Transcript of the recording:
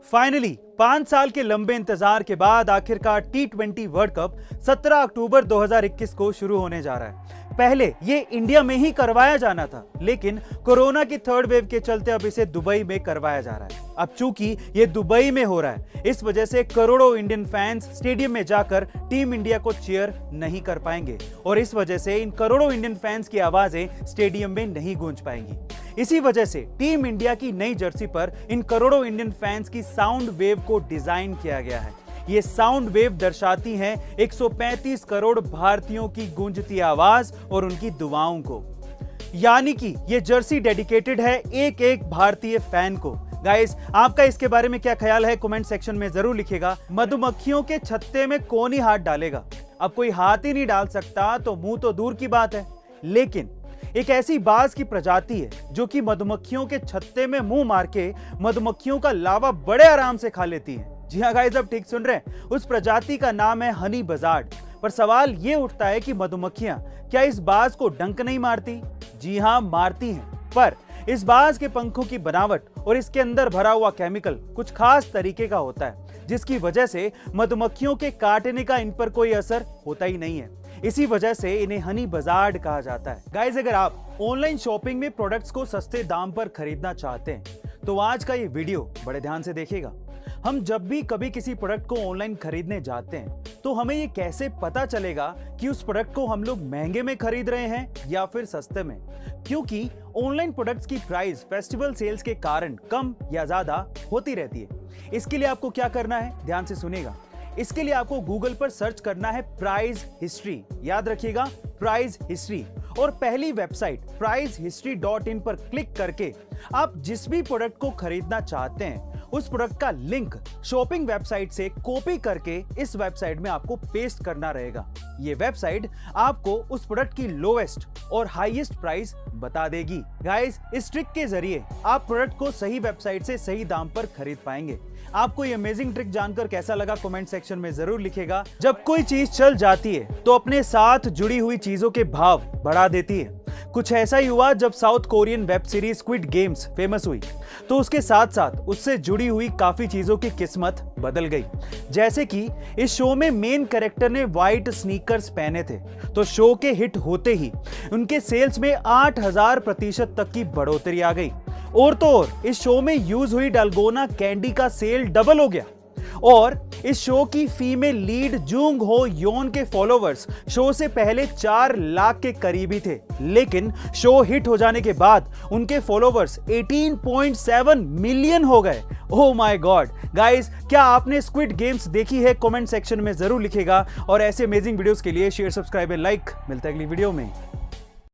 Finally 5 साल के लंबे इंतजार के बाद आखिरकार टी20 वर्ल्ड कप 17 अक्टूबर 2021 को शुरू होने जा रहा है। पहले ये इंडिया में ही करवाया जाना था, लेकिन कोरोना की थर्ड वेव के चलते अब इसे दुबई में करवाया जा रहा है। अब चूंकि ये दुबई में हो रहा है, इस वजह से करोड़ों इंडियन फैंस स्टेडियम में जाकर टीम इंडिया को चीयर नहीं कर पाएंगे और इस वजह से इन करोड़ों इंडियन फैंस की आवाजें स्टेडियम में नहीं गूंज पाएंगी। इसी वजह से टीम इंडिया की नई जर्सी पर इन करोड़ों इंडियन फैंस की साउंड वेव को डिजाइन किया गया है। ये साउंड वेव दर्शाती हैं 135 करोड़ भारतीयों की गूंजती आवाज और उनकी दुआओं को। यानी कि ये जर्सी डेडिकेटेड है एक एक भारतीय फैन को। गाइस, आपका इसके बारे में क्या ख्याल है कमेंट सेक्शन में जरूर लिखिएगा। मधुमक्खियों के छत्ते में कौन ही हाथ डालेगा? अब कोई हाथ ही नहीं डाल सकता तो मुंह तो दूर की बात है। लेकिन एक ऐसी बाज की प्रजाति है जो कि मधुमक्खियों के छत्ते में मुंह मार के मधुमक्खियों का लावा बड़े आराम से खा लेती है। जी हाँ गाइस, अब ठीक सुन रहे हैं। उस प्रजाति का नाम है हनी बजार्ड। पर सवाल ये उठता है कि मधुमक्खियां क्या इस बाज को डंक नहीं मारती? जी हाँ, मारती हैं। पर इस बाज के पंखों की बनावट और इसके अंदर भरा हुआ केमिकल कुछ खास तरीके का होता है, जिसकी वजह से मधुमक्खियों के काटने का इन पर कोई असर होता ही नहीं है। इसी वजह से इन्हें हनी बजार्ड कहा जाता है। गाइस, अगर आप ऑनलाइन शॉपिंग में प्रोडक्ट्स को सस्ते दाम पर खरीदना चाहते हैं तो आज का ये वीडियो बड़े ध्यान से देखिएगा। हम जब भी कभी किसी प्रोडक्ट को ऑनलाइन खरीदने जाते हैं तो हमें ये कैसे पता चलेगा कि उस प्रोडक्ट को हम लोग महंगे में खरीद रहे हैं या फिर सस्ते में? क्योंकि ऑनलाइन प्रोडक्ट्स की प्राइस फेस्टिवल सेल्स के कारण कम या ज्यादा होती रहती है। इसके लिए आपको क्या करना है, ध्यान से सुनिएगा। इसके लिए आपको गूगल पर सर्च करना है प्राइस हिस्ट्री। याद रखिएगा, प्राइस हिस्ट्री। और पहली वेबसाइट pricehistory.in पर क्लिक करके आप जिस भी प्रोडक्ट को खरीदना चाहते हैं उस प्रोडक्ट का लिंक शॉपिंग वेबसाइट से कॉपी करके इस वेबसाइट में आपको पेस्ट करना रहेगा। ये वेबसाइट आपको उस प्रोडक्ट की लोएस्ट और हाईएस्ट प्राइस बता देगी। गाइस, इस ट्रिक के जरिए आप प्रोडक्ट को सही वेबसाइट से सही दाम पर खरीद पाएंगे। आपको ये अमेजिंग ट्रिक जानकर कैसा लगा कमेंट सेक्शन में जरूर लिखिएगा। जब कोई चीज चल जाती है तो अपने साथ जुड़ी हुई चीजों के भाव बढ़ा देती है। कुछ ऐसा ही हुआ जब south Korean web series squid games famous हुई तो उसके साथ साथ उससे जुड़ी हुई काफी चीजों की किस्मत बदल गई। जैसे कि इस शो में मेन कैरेक्टर ने व्हाइट स्नीकर्स पहने थे तो शो के हिट होते ही उनके सेल्स में 8000% तक की बढ़ोतरी आ गई। और तो और इस शो में यूज हुई डालगोना कैंडी का सेल डबल हो गया। और इस शो की फीमेल लीड जूंग हो योन के फॉलोवर्स शो से पहले 4 लाख के करीबी थे, लेकिन शो हिट हो जाने के बाद उनके फॉलोवर्स 18.7 मिलियन हो गए। Oh my God. गाइस, क्या आपने स्क्विड गेम्स देखी है? कमेंट सेक्शन में जरूर लिखिएगा और ऐसे अमेजिंग वीडियोस के लिए शेयर, सब्सक्राइब एंड लाइक। मिलते हैं अगली वीडियो में।